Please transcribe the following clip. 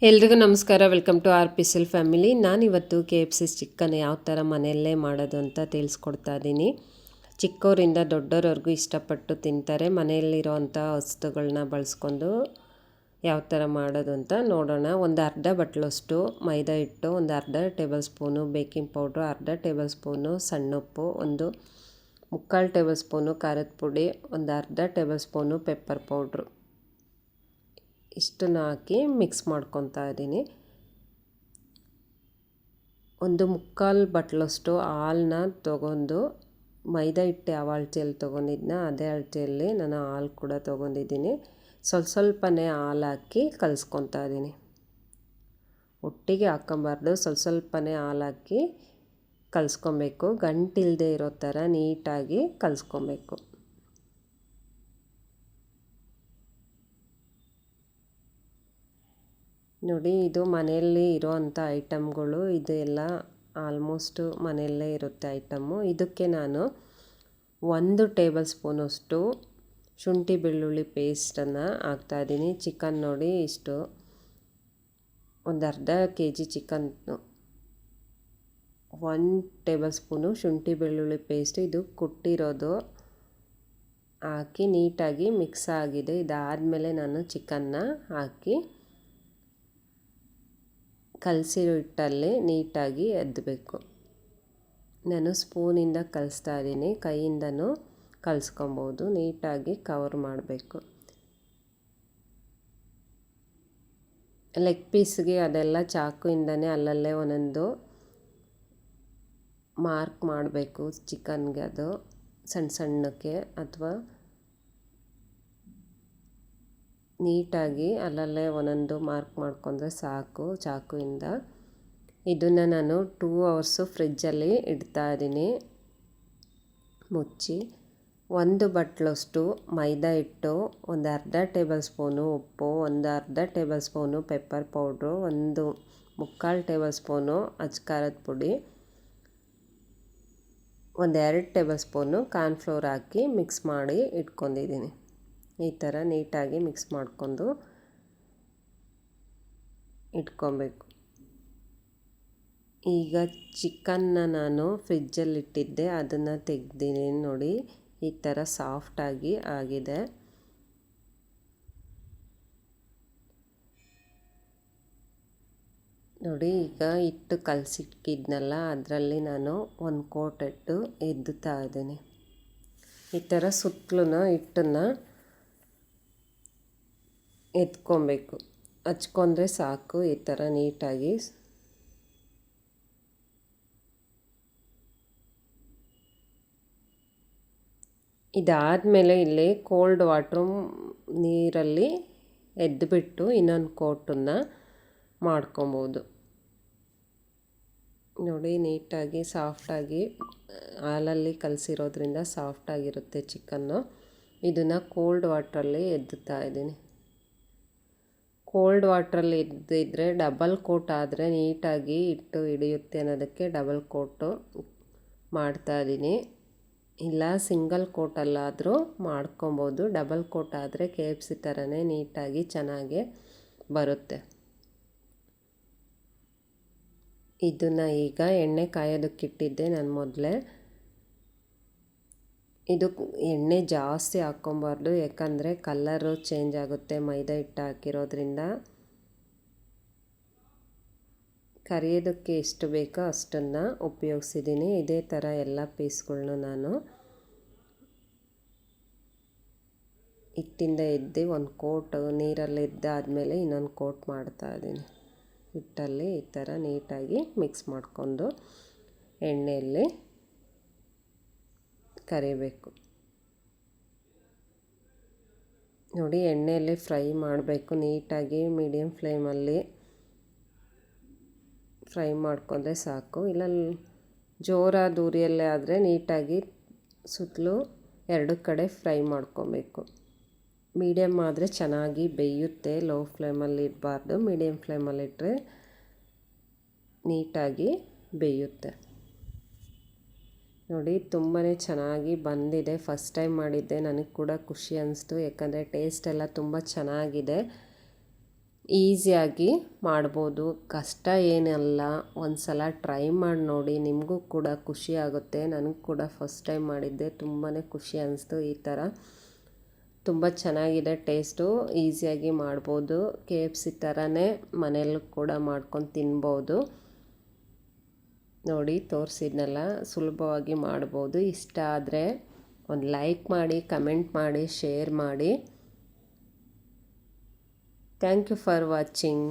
ಎಲ್ರಿಗೂ ನಮಸ್ಕಾರ. Welcome to R P ಸಿಲ್ ಫ್ಯಾಮಿಲಿ. ನಾನಿವತ್ತು KFC ಚಿಕನ್ ಯಾವ ಥರ ಮನೆಯಲ್ಲೇ ಮಾಡೋದು ಅಂತ ತಿಳಿಸ್ಕೊಡ್ತಾ ಇದ್ದೀನಿ. ಚಿಕ್ಕವರಿಂದ ದೊಡ್ಡೋರವರೆಗೂ ಇಷ್ಟಪಟ್ಟು ತಿಂತಾರೆ. ಮನೆಯಲ್ಲಿರೋ ಅಂಥ ವಸ್ತುಗಳನ್ನ ಬಳಸ್ಕೊಂಡು ಯಾವ ಥರ ಮಾಡೋದು ಅಂತ ನೋಡೋಣ. ಒಂದು ಅರ್ಧ ಬಟ್ಲಷ್ಟು ಮೈದಾ ಹಿಟ್ಟು, ಒಂದು ಅರ್ಧ ಟೇಬಲ್ ಸ್ಪೂನು ಬೇಕಿಂಗ್ ಪೌಡ್ರು, ಅರ್ಧ ಟೇಬಲ್ ಸ್ಪೂನು ಸಣ್ಣುಪ್ಪು, ಒಂದು ಮುಕ್ಕಾಲು ಟೇಬಲ್ ಸ್ಪೂನು ಖಾರದ ಪುಡಿ, ಒಂದು ಅರ್ಧ ಟೇಬಲ್ ಸ್ಪೂನು ಪೆಪ್ಪರ್ ಪೌಡ್ರು ಇಷ್ಟನ್ನು ಹಾಕಿ ಮಿಕ್ಸ್ ಮಾಡ್ಕೊತಾ ಇದ್ದೀನಿ. ಒಂದು ಮುಕ್ಕಾಲು ಬಟ್ಲಷ್ಟು ಹಾಲನ್ನ ತೊಗೊಂಡು, ಮೈದಾ ಹಿಟ್ಟು ಯಾವ ಅಳತೆಯಲ್ಲಿ ತೊಗೊಂಡಿದ್ನ ಅದೇ ಅಳತೆಯಲ್ಲಿ ನಾನು ಹಾಲು ಕೂಡ ತೊಗೊಂಡಿದ್ದೀನಿ. ಸ್ವಲ್ಪನೇ ಹಾಲು ಹಾಕಿ ಕಲಿಸ್ಕೊತಾ ಇದ್ದೀನಿ. ಒಟ್ಟಿಗೆ ಹಾಕ್ಕೊಬಾರ್ದು, ಸ್ವಲ್ಪನೇ ಹಾಲು ಹಾಕಿ ಕಲಿಸ್ಕೊಬೇಕು. ಗಂಟಿಲ್ಲದೆ ಇರೋ ಥರ ನೀಟಾಗಿ ಕಲಿಸ್ಕೊಬೇಕು. ನೋಡಿ, ಇದು ಮನೆಯಲ್ಲಿ ಇರೋವಂಥ ಐಟಮ್ಗಳು. ಇದೆಲ್ಲ ಆಲ್ಮೋಸ್ಟು ಮನೆಯಲ್ಲೇ ಇರುತ್ತೆ ಐಟಮ್ಮು. ಇದಕ್ಕೆ ನಾನು 1 ಟೇಬಲ್ ಸ್ಪೂನಷ್ಟು ಶುಂಠಿ ಬೆಳ್ಳುಳ್ಳಿ ಪೇಸ್ಟನ್ನು ಹಾಕ್ತಾಯಿದ್ದೀನಿ. ಚಿಕನ್ ನೋಡಿ ಇಷ್ಟು, ಒಂದು ಅರ್ಧ kg ಚಿಕನ್ನು 1 ಟೇಬಲ್ ಸ್ಪೂನು ಶುಂಠಿ ಬೆಳ್ಳುಳ್ಳಿ ಪೇಸ್ಟ್, ಇದು ಕುಟ್ಟಿರೋದು ಹಾಕಿ ನೀಟಾಗಿ ಮಿಕ್ಸ್ ಆಗಿದೆ. ಇದಾದಮೇಲೆ ನಾನು ಚಿಕನ್ನ ಹಾಕಿ ಕಲಸಿರೋ ಹಿಟ್ಟಲ್ಲಿ ನೀಟಾಗಿ ಎದ್ದಬೇಕು. ನಾನು ಸ್ಪೂನಿಂದ ಕಲಿಸ್ತಾ ಇದ್ದೀನಿ, ಕೈಯಿಂದನೂ ಕಲಿಸ್ಕೊಬೋದು. ನೀಟಾಗಿ ಕವರ್ ಮಾಡಬೇಕು. ಲೆಗ್ ಪೀಸ್ಗೆ ಅದೆಲ್ಲ ಚಾಕುಯಿಂದನೇ ಅಲ್ಲಲ್ಲೇ ಒಂದೊಂದು ಮಾರ್ಕ್ ಮಾಡಬೇಕು ಚಿಕನ್ಗೆ. ಅದು ಸಣ್ಣ ಸಣ್ಣಕ್ಕೆ ಅಥವಾ ನೀಟಾಗಿ ಅಲ್ಲಲ್ಲೇ ಒಂದೊಂದು ಮಾರ್ಕ್ ಮಾಡ್ಕೊಂಡ್ರೆ ಸಾಕು ಚಾಕುಯಿಂದ. ಇದನ್ನು ನಾನು 2 ಅವರ್ಸು ಫ್ರಿಜ್ಜಲ್ಲಿ ಇಡ್ತಾ ಇದ್ದೀನಿ ಮುಚ್ಚಿ. 1 ಬಟ್ಲಷ್ಟು ಮೈದಾ ಹಿಟ್ಟು, ಒಂದು ಅರ್ಧ ಟೇಬಲ್ ಸ್ಪೂನು ಉಪ್ಪು, ಒಂದು ಅರ್ಧ ಟೇಬಲ್ ಸ್ಪೂನು ಪೆಪ್ಪರ್ ಪೌಡ್ರು, ಒಂದು ಮುಕ್ಕಾಲು ಟೇಬಲ್ ಸ್ಪೂನು ಅಚ್ಕಾರದ ಪುಡಿ, ಒಂದು 2 ಟೇಬಲ್ ಸ್ಪೂನು ಕಾರ್ನ್ಫ್ಲೋರ್ ಹಾಕಿ ಮಿಕ್ಸ್ ಮಾಡಿ ಇಟ್ಕೊಂಡಿದ್ದೀನಿ. ಈ ಥರ ನೀಟಾಗಿ ಮಿಕ್ಸ್ ಮಾಡ್ಕೊಂಡು ಇಟ್ಕೊಬೇಕು. ಈಗ ಚಿಕನ್ನ ನಾನು ಫ್ರಿಜ್ಜಲ್ಲಿಟ್ಟಿದ್ದೆ, ಅದನ್ನು ತೆಗ್ದಿದ್ದೀನಿ. ನೋಡಿ, ಈ ಥರ ಸಾಫ್ಟಾಗಿ ಆಗಿದೆ. ನೋಡಿ, ಈಗ ಹಿಟ್ಟು ಕಲಸಿಕ್ಕಿದ್ನಲ್ಲ ಅದರಲ್ಲಿ ನಾನು ಒಂದು ಕೋಟ್ ಇಟ್ಟು ಎದ್ದುತ್ತಾ ಇದ್ದೀನಿ. ಈ ಥರ ಸುತ್ತಲೂ ಹಿಟ್ಟನ್ನು ಎತ್ಕೊಬೇಕು, ಹಚ್ಕೊಂಡ್ರೆ ಸಾಕು. ಈ ಥರ ನೀಟಾಗಿ ಇದಾದಮೇಲೆ ಇಲ್ಲಿ ಕೋಲ್ಡ್ ವಾಟ್ರು ನೀರಲ್ಲಿ ಎದ್ದುಬಿಟ್ಟು ಇನ್ನೊಂದು ಕೋಟನ್ನು ಮಾಡ್ಕೊಬೋದು. ನೋಡಿ, ನೀಟಾಗಿ ಸಾಫ್ಟಾಗಿ ಹಾಲಲ್ಲಿ ಕಲಸಿರೋದ್ರಿಂದ ಸಾಫ್ಟಾಗಿರುತ್ತೆ ಚಿಕನ್ನು. ಇದನ್ನು ಕೋಲ್ಡ್ ವಾಟ್ರಲ್ಲಿ ಎದ್ದುತ್ತಾ ಇದ್ದೀನಿ. ಕೋಲ್ಡ್ ವಾಟ್ರಲ್ಲಿ ಎದ್ದಿದ್ರೆ ಡಬಲ್ ಕೋಟ್ ಆದರೆ ನೀಟಾಗಿ ಹಿಟ್ಟು ಹಿಡಿಯುತ್ತೆ ಅನ್ನೋದಕ್ಕೆ ಡಬಲ್ ಕೋಟು ಮಾಡ್ತಾಯಿದ್ದೀನಿ. ಇಲ್ಲ ಸಿಂಗಲ್ ಕೋಟಲ್ಲಾದರೂ ಮಾಡ್ಕೊಬೋದು. ಡಬಲ್ ಕೋಟ್ ಆದರೆ KFC ಥರನೇ ನೀಟಾಗಿ ಚೆನ್ನಾಗಿ ಬರುತ್ತೆ. ಇದನ್ನು ಈಗ ಎಣ್ಣೆ ಕಾಯೋದಕ್ಕಿಟ್ಟಿದ್ದೆ ನಾನು ಮೊದಲೇ. ಇದು ಎಣ್ಣೆ ಜಾಸ್ತಿ ಹಾಕ್ಕೊಬಾರ್ದು, ಯಾಕಂದರೆ ಕಲ್ಲರು ಚೇಂಜ್ ಆಗುತ್ತೆ ಮೈದಾ ಹಿಟ್ಟು ಹಾಕಿರೋದ್ರಿಂದ. ಕರಿಯೋದಕ್ಕೆ ಎಷ್ಟು ಬೇಕೋ ಅಷ್ಟನ್ನು ಉಪಯೋಗಿಸಿದ್ದೀನಿ. ಇದೇ ಥರ ಎಲ್ಲ ಪೀಸ್ಗಳ್ನು ನಾನು ಹಿಟ್ಟಿಂದ ಎದ್ದು ಒಂದು ಕೋಟ್ ನೀರಲ್ಲಿ ಎದ್ದಾದಮೇಲೆ ಇನ್ನೊಂದು ಕೋಟ್ ಮಾಡ್ತಾಯಿದ್ದೀನಿ ಹಿಟ್ಟಲ್ಲಿ. ಈ ಥರ ನೀಟಾಗಿ ಮಿಕ್ಸ್ ಮಾಡಿಕೊಂಡು ಎಣ್ಣೆಯಲ್ಲಿ ಕರಿಬೇಕು. ನೋಡಿ, ಎಣ್ಣೆಯಲ್ಲಿ ಫ್ರೈ ಮಾಡಬೇಕು ನೀಟಾಗಿ. ಮೀಡಿಯಮ್ ಫ್ಲೇಮಲ್ಲಿ ಫ್ರೈ ಮಾಡ್ಕೊಂಡ್ರೆ ಸಾಕು. ಇಲ್ಲ ಜೋರಾದ ಉರಿಯಲ್ಲೇ ಆದರೆ ನೀಟಾಗಿ ಸುತ್ತಲೂ 2 ಕಡೆ ಫ್ರೈ ಮಾಡ್ಕೊಬೇಕು. ಮೀಡಿಯಮ್ ಆದರೆ ಚೆನ್ನಾಗಿ ಬೇಯುತ್ತೆ. ಲೋ ಫ್ಲೇಮಲ್ಲಿ ಇಡಬಾರ್ದು, ಮೀಡಿಯಮ್ ಫ್ಲೇಮಲ್ಲಿಟ್ಟರೆ ನೀಟಾಗಿ ಬೇಯುತ್ತೆ. ನೋಡಿ, ತುಂಬಾ ಚೆನ್ನಾಗಿ ಬಂದಿದೆ. ಫಸ್ಟ್ ಟೈಮ್ ಮಾಡಿದ್ದೆ, ನನಗೆ ಕೂಡ ಖುಷಿ ಅನ್ನಿಸ್ತು. ಯಾಕಂದರೆ ಟೇಸ್ಟ್ ಎಲ್ಲ ತುಂಬ ಚೆನ್ನಾಗಿದೆ. ಈಸಿಯಾಗಿ ಮಾಡ್ಬೋದು, ಕಷ್ಟ ಏನಲ್ಲ. ಒಂದು ಸಲ ಟ್ರೈ ಮಾಡಿ ನೋಡಿ, ನಿಮಗೂ ಕೂಡ ಖುಷಿ ಆಗುತ್ತೆ. ನನಗೆ ಕೂಡ ಫಸ್ಟ್ ಟೈಮ್ ಮಾಡಿದ್ದೆ, ತುಂಬಾ ಖುಷಿ ಅನಿಸ್ತು. ಈ ಥರ ತುಂಬ ಚೆನ್ನಾಗಿದೆ ಟೇಸ್ಟು, ಈಸಿಯಾಗಿ ಮಾಡ್ಬೋದು. KFC ಥರನೇ ಮನೆಯಲ್ಲೂ ಕೂಡ ಮಾಡ್ಕೊಂಡು ತಿನ್ಬೋದು. ನೋಡಿ ತೋರಿಸಿದ್ನಲ್ಲ, ಸುಲಭವಾಗಿ ಮಾಡ್ಬೋದು. ಇಷ್ಟ ಆದರೆ ಒಂದು ಲೈಕ್ ಮಾಡಿ, ಕಮೆಂಟ್ ಮಾಡಿ, ಶೇರ್ ಮಾಡಿ. Thank you for watching.